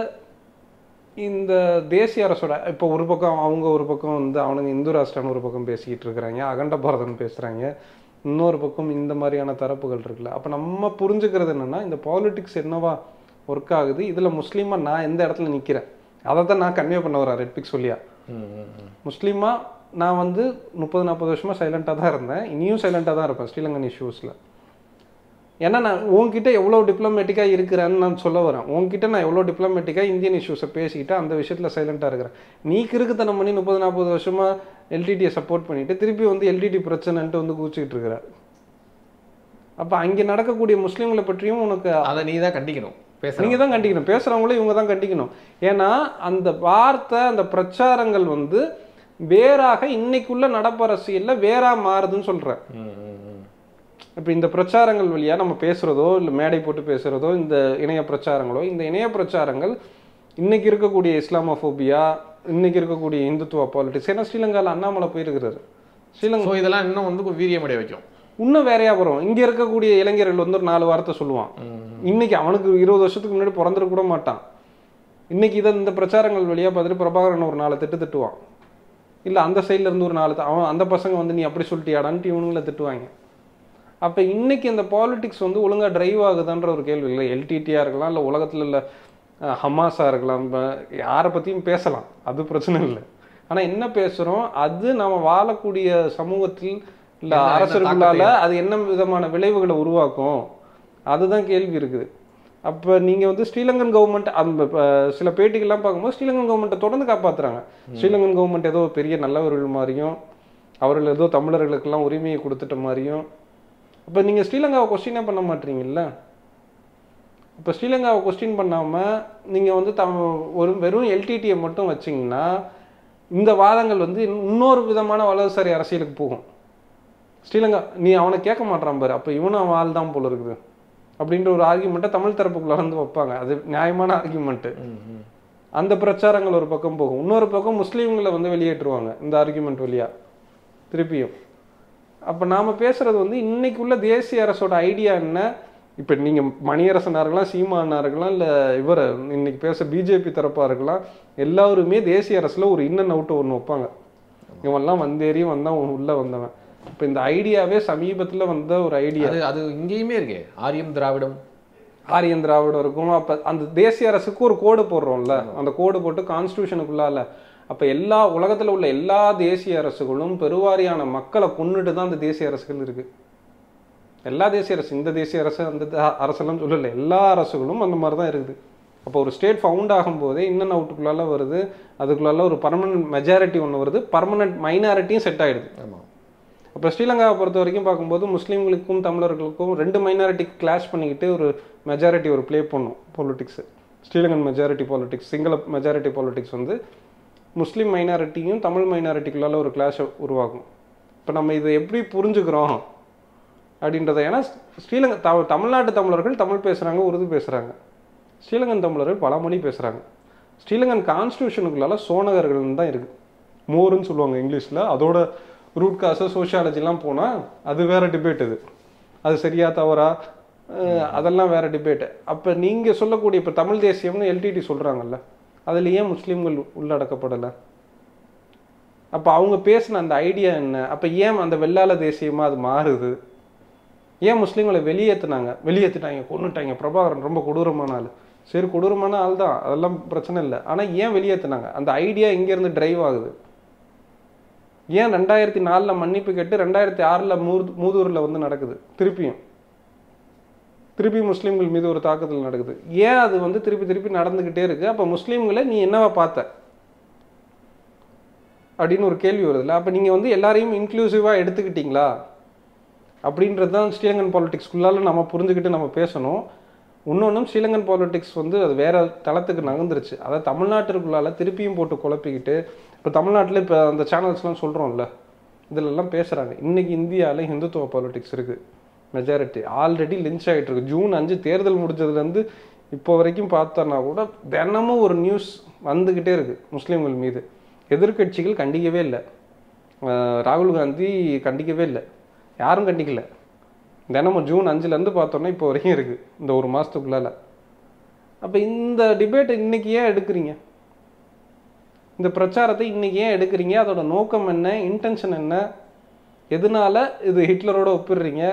இந்த தேசிய அரசோட இப்போ ஒரு பக்கம் அவங்க ஒரு பக்கம் வந்து அவனுங்க இந்து ராஷ்டிரான்னு ஒரு பக்கம் பேசிக்கிட்டு இருக்கிறாங்க, அகண்ட பாரதம் பேசுகிறாங்க, இன்னொரு பக்கம் இந்த மாதிரியான தரப்புகள் இருக்குல்ல. அப்போ நம்ம புரிஞ்சுக்கிறது என்னென்னா, இந்த பாலிடிக்ஸ் என்னவா ஒர்க் ஆகுது, இதில் முஸ்லீமாக நான் எந்த இடத்துல நிற்கிறேன் அதை தான் நான் கன்வே பண்ண வரேன். ரெட் பிக்ஸ் சொல்லியா முஸ்லீமாக நான் வந்து 30-40 வருஷமாக சைலண்ட்டாக தான் இருந்தேன், இனியும் சைலண்ட்டாக தான் இருப்பேன் ஸ்ரீலங்கன் இஷ்யூஸில். ஏன்னா நான் உங்ககிட்ட எவ்வளோ டிப்ளமேட்டிக்காக இருக்கிறேன்னு நான் சொல்ல வரேன். உங்ககிட்ட நான் எவ்வளோ டிப்ளமேட்டிக்காக இந்தியன் இஷ்யூஸை பேசிக்கிட்டு அந்த விஷயத்தில் சைலண்ட்டாக இருக்கிறேன். நீ கிறுக்குத்தனம் பண்ணி 30-40 வருஷமாக எல்டிடியை சப்போர்ட் பண்ணிவிட்டு திருப்பி வந்து எல்டிடி பிரச்சனைன்ட்டு வந்து கூச்சிக்கிட்டு இருக்கிற. அப்போ அங்கே நடக்கக்கூடிய முஸ்லீம்களை பற்றியும் உனக்கு அதை நீ தான் கண்டிக்கணும், நீங்கள் தான் கண்டிக்கணும், பேசுகிறவங்களே இவங்க தான் கண்டிக்கணும். ஏன்னா அந்த வார்த்தை அந்த பிரச்சாரங்கள் வந்து வேறாக இன்னைக்குள்ள நடப்பு அரசியலில் வேறா மாறுதுன்னு சொல்கிறேன். இப்போ இந்த பிரச்சாரங்கள் வழியாக நம்ம பேசுகிறதோ இல்லை மேடை போட்டு பேசுகிறதோ இந்த இணைய பிரச்சாரங்களோ, இந்த இணைய பிரச்சாரங்கள் இன்னைக்கு இருக்கக்கூடிய இஸ்லாமோஃபோபியா, இன்னைக்கு இருக்கக்கூடிய இந்துத்துவ பாலிட்டிக்ஸ். ஏன்னா ஸ்ரீலங்காவில் அண்ணாமலை போயிருக்கிறாரு. ஸ்ரீலங்கா இதெல்லாம் இன்னும் வந்து வீரியமடைய வைக்கும். இன்னும் வேறையா வரும். இங்கே இருக்கக்கூடிய இளைஞர்கள் வந்து ஒரு 4 வார்த்தை சொல்லுவான். இன்னைக்கு அவனுக்கு 20 வருஷத்துக்கு முன்னாடி பிறந்துட கூட மாட்டான். இன்னைக்கு இந்த பிரச்சாரங்கள் வழியாக பார்த்துட்டு பிரபாகரன் ஒரு 4 திட்டுவான். இல்லை அந்த சைட்ல இருந்து ஒரு 4 அவன் அந்த பசங்க வந்து நீ அப்படி சொல்லிட்டியாடான்ட்டு இவனுங்களை திட்டுவாங்க. அப்போ இன்னைக்கு இந்த பாலிடிக்ஸ் வந்து ஒழுங்காக டிரைவ் ஆகுதுன்ற ஒரு கேள்வி இல்லை. எல்டிடியாக இருக்கலாம், இல்லை உலகத்தில் இல்லை ஹமாஸாக இருக்கலாம், யாரை பற்றியும் பேசலாம், அது பிரச்சனை இல்லை. ஆனால் என்ன பேசுகிறோம், அது நம்ம வாழக்கூடிய சமூகத்தில் இல்லை அரசர்களால் அது என்ன விதமான விளைவுகளை உருவாக்கும், அதுதான் கேள்வி இருக்குது. அப்போ நீங்கள் வந்து ஸ்ரீலங்கன் கவர்மெண்ட் அந்த சில பேட்டிகள்லாம் பார்க்கும்போது ஸ்ரீலங்கன் கவர்மெண்ட்டை தொடர்ந்து காப்பாற்றுறாங்க. ஸ்ரீலங்கன் கவர்மெண்ட் ஏதோ பெரிய நல்லவர்கள் மாதிரியும், அவர்கள் ஏதோ தமிழர்களுக்கெல்லாம் உரிமையை கொடுத்துட்ட மாதிரியும். அப்போ நீங்கள் ஸ்ரீலங்காவை கொஸ்டினே பண்ண மாட்டீங்கல்ல. இப்போ ஸ்ரீலங்காவை கொஸ்டின் பண்ணாமல் நீங்கள் வந்து வெறும் எல்டிடியை மட்டும் வச்சிங்கன்னா இந்த வாதங்கள் வந்து இன்னொரு விதமான வலதுசாரி அரசியலுக்கு போகும். ஸ்ரீலங்கா நீ அவனை கேட்க மாட்டான் பாரு, அப்போ இவனும் அவன் ஆள் தான் போல இருக்குது அப்படின்ற ஒரு ஆர்கியூமெண்ட்டை தமிழ் தரப்புக்குள்ள வந்து வைப்பாங்க. அது நியாயமான ஆர்கியூமெண்ட்டு. அந்த பிரச்சாரங்கள் ஒரு பக்கம் போகும், இன்னொரு பக்கம் முஸ்லீம்களை வந்து வெளியேற்றுவாங்க இந்த ஆர்கியூமெண்ட் வழியா திருப்பியும். அப்போ நாம் பேசுகிறது வந்து இன்னைக்குள்ள தேசிய அரசோட ஐடியா என்ன. இப்போ நீங்கள் மணியரசனாக இருக்கலாம், சீமானா இருக்கலாம், இல்லை இவர் இன்னைக்கு பேச பிஜேபி தரப்பாக இருக்கலாம், எல்லாருமே தேசிய அரசில் ஒரு இன் அண்ட் அவுட் ஒன்று வைப்பாங்க. இவன்லாம் வந்தேறி வந்தான் உள்ளே வந்தவன். இப்போ இந்த ஐடியாவே சமீபத்தில் வந்த ஒரு ஐடியா, அது இங்கேயுமே இருக்கு. ஆரியம் திராவிடம் இருக்கும். அப்போ அந்த தேசிய அரசுக்கு ஒரு கோடு போடுறோம்ல, அந்த கோடு போட்டு கான்ஸ்டியூஷனுக்குள்ளால அப்போ எல்லா உலகத்தில் உள்ள எல்லா தேசிய அரசுகளும் பெருவாரியான மக்களை கொண்டுட்டு தான் அந்த தேசிய அரசுகள் இருக்குது. எல்லா தேசிய அரசு, இந்த தேசிய அரசு அந்த அரசெல்லாம் சொல்லலை, எல்லா அரசுகளும் அந்த மாதிரி தான் இருக்குது. அப்போ ஒரு ஸ்டேட் ஃபவுண்ட் ஆகும்போதே இன்னும் அவுட்டுக்குள்ளால வருது, அதுக்குள்ளால ஒரு பர்மனன்ட் மெஜாரிட்டி ஒன்று வருது, பர்மனன்ட் மைனாரிட்டியும் செட் ஆகிடுது. ஆமாம். அப்போ ஸ்ரீலங்காவை பொறுத்த வரைக்கும் பார்க்கும்போது முஸ்லீம்களுக்கும் தமிழர்களுக்கும் 2 மைனாரிட்டிக்கு கிளாஷ் பண்ணிக்கிட்டு ஒரு மெஜாரிட்டி ஒரு ப்ளே பண்ணும் politics. Sri Lankan majority politics, Sinhala majority politics வந்து முஸ்லீம் மைனாரிட்டியும் தமிழ் மைனாரிட்டிக்குள்ளால ஒரு கிளாஷை உருவாகும். இப்போ நம்ம இதை எப்படி புரிஞ்சுக்கிறோம் அப்படின்றத, ஏன்னா தமிழ்நாட்டு தமிழர்கள் தமிழ் பேசுகிறாங்க, உருது பேசுகிறாங்க, ஸ்ரீலங்கன் தமிழர்கள் பல மொழி பேசுகிறாங்க. ஸ்ரீலங்கன் கான்ஸ்டியூஷனுக்குள்ளால சோனகர்கள் தான் இருக்குது, மோருன்னு சொல்லுவாங்க இங்கிலீஷில். அதோட ரூட் காசு சோஷியாலஜிலாம் போனால் அது வேறு டிபேட். அது சரியா தவறா அதெல்லாம் வேறு டிபேட்டு. அப்போ நீங்கள் சொல்லக்கூடிய இப்போ தமிழ் தேசியம்னு எல்டிடி சொல்கிறாங்கல்ல, அதில் ஏன் முஸ்லீம்கள் உள்ளடக்கப்படலை? அப்போ அவங்க பேசின அந்த ஐடியா என்ன? அப்போ ஏன் அந்த வெள்ளாள தேசியமாக அது மாறுது? ஏன் முஸ்லீம்களை வெளியேற்றிட்டாங்க, கொன்னுட்டாங்க, பிரபாகரன் ரொம்ப கொடூரமான ஆள். சரி, கொடூரமான ஆள் தான், அதெல்லாம் பிரச்சனை இல்லை. ஆனால் ஏன் வெளியேற்றினாங்க? அந்த ஐடியா இங்கேருந்து டிரைவ் ஆகுது. ஏன் 2004 மன்னிப்பு கேட்டு 2006 மூதூரில் வந்து நடக்குது, திருப்பி முஸ்லீம்கள் மீது ஒரு தாக்குதல் நடக்குது. ஏன் அது வந்து திருப்பி நடந்துக்கிட்டே இருக்கு? அப்போ முஸ்லீம்களை நீ என்னவா பார்த்த அப்படின்னு ஒரு கேள்வி வருதுல்ல. அப்போ நீங்கள் வந்து எல்லாரையும் இன்க்ளூசிவாக எடுத்துக்கிட்டீங்களா? அப்படின்றது தான் ஸ்ரீலங்கன் பாலிடிக்ஸ்குள்ளால நம்ம புரிஞ்சுக்கிட்டு நம்ம பேசணும். இன்னொன்றும் ஸ்ரீலங்கன் பாலிடிக்ஸ் வந்து அது வேற தளத்துக்கு நகர்ந்துருச்சு. அதை தமிழ்நாட்டிற்குள்ளால திருப்பியும் போட்டு குழப்பிக்கிட்டு, இப்போ தமிழ்நாட்டில் இப்போ அந்த சேனல்ஸ்லாம் சொல்கிறோம்ல, இதிலெல்லாம் பேசுகிறாங்க. இன்னைக்கு இந்தியாவில் ஹிந்துத்துவ பாலிடிக்ஸ் இருக்குது மெஜாரிட்டி. ஆல்ரெடி லின்ச் ஆகிட்டு இருக்கு. ஜூன் 5 தேர்தல் முடிஞ்சதுலேருந்து இப்போ வரைக்கும் பார்த்தோன்னா கூட தினமும் ஒரு நியூஸ் வந்துக்கிட்டே இருக்குது முஸ்லீம்கள் மீது. எதிர்கட்சிகள் கண்டிக்கவே இல்லை, ராகுல் காந்தி கண்டிக்கவே இல்லை, யாரும் கண்டிக்கல. தினமும் ஜூன் 5லேருந்து பார்த்தோன்னா இப்போ வரைக்கும் இருக்குது, இந்த ஒரு மாதத்துக்குள்ளால. அப்போ இந்த டிபேட்டை இன்னைக்கு ஏன் எடுக்கிறீங்க? இந்த பிரச்சாரத்தை இன்னைக்கு ஏன் எடுக்கிறீங்க? அதோட நோக்கம் என்ன, இன்டென்ஷன் என்ன? எதனால இது ஹிட்லரோட ஒப்பிடுறீங்க?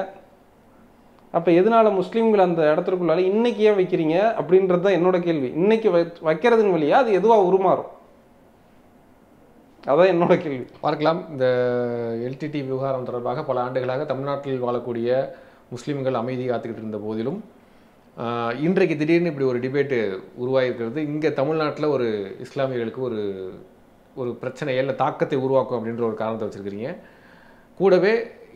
அப்போ எதனால முஸ்லீம்கள் அந்த இடத்துக்குள்ளால இன்னைக்கு ஏன் வைக்கிறீங்க அப்படின்றது தான் என்னோட கேள்வி. இன்னைக்கு வைக்கிறதுன்னு வழியா அது எதுவாக உருமாறும்? அதான் என்னோட கேள்வி. பார்க்கலாம். இந்த எல்டிடி விவகாரம் தொடர்பாக பல ஆண்டுகளாக தமிழ்நாட்டில் வாழக்கூடிய முஸ்லீம்கள் அமைதி காத்துக்கிட்டு இருந்த போதிலும் இன்றைக்கு திடீர்னு இப்படி ஒரு டிபேட்டு உருவாகிருக்கிறது. இங்கே தமிழ்நாட்டில் ஒரு இஸ்லாமியர்களுக்கு ஒரு ஒரு பிரச்சனையை இல்லை தாக்கத்தை உருவாக்கும் அப்படின்ற ஒரு காரணத்தை வச்சுருக்கிறீங்க. கூடவே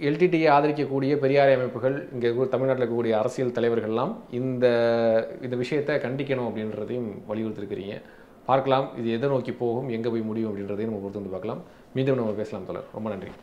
எல்டிடியை ஆதரிக்கக்கூடிய பெரியாரி அமைப்புகள், இங்கே தமிழ்நாட்டில் இருக்கக்கூடிய அரசியல் தலைவர்கள்லாம் இந்த விஷயத்தை கண்டிக்கணும் அப்படின்றதையும் வலியுறுத்திருக்கிறீங்க. பார்க்கலாம் இது எதை நோக்கி போகும், எங்கே போய் முடியும் அப்படின்றதையும் நம்ம பொறுத்து வந்து பார்க்கலாம். மீண்டும் நம்ம பேசலாம் தோழர். ரொம்ப நன்றி.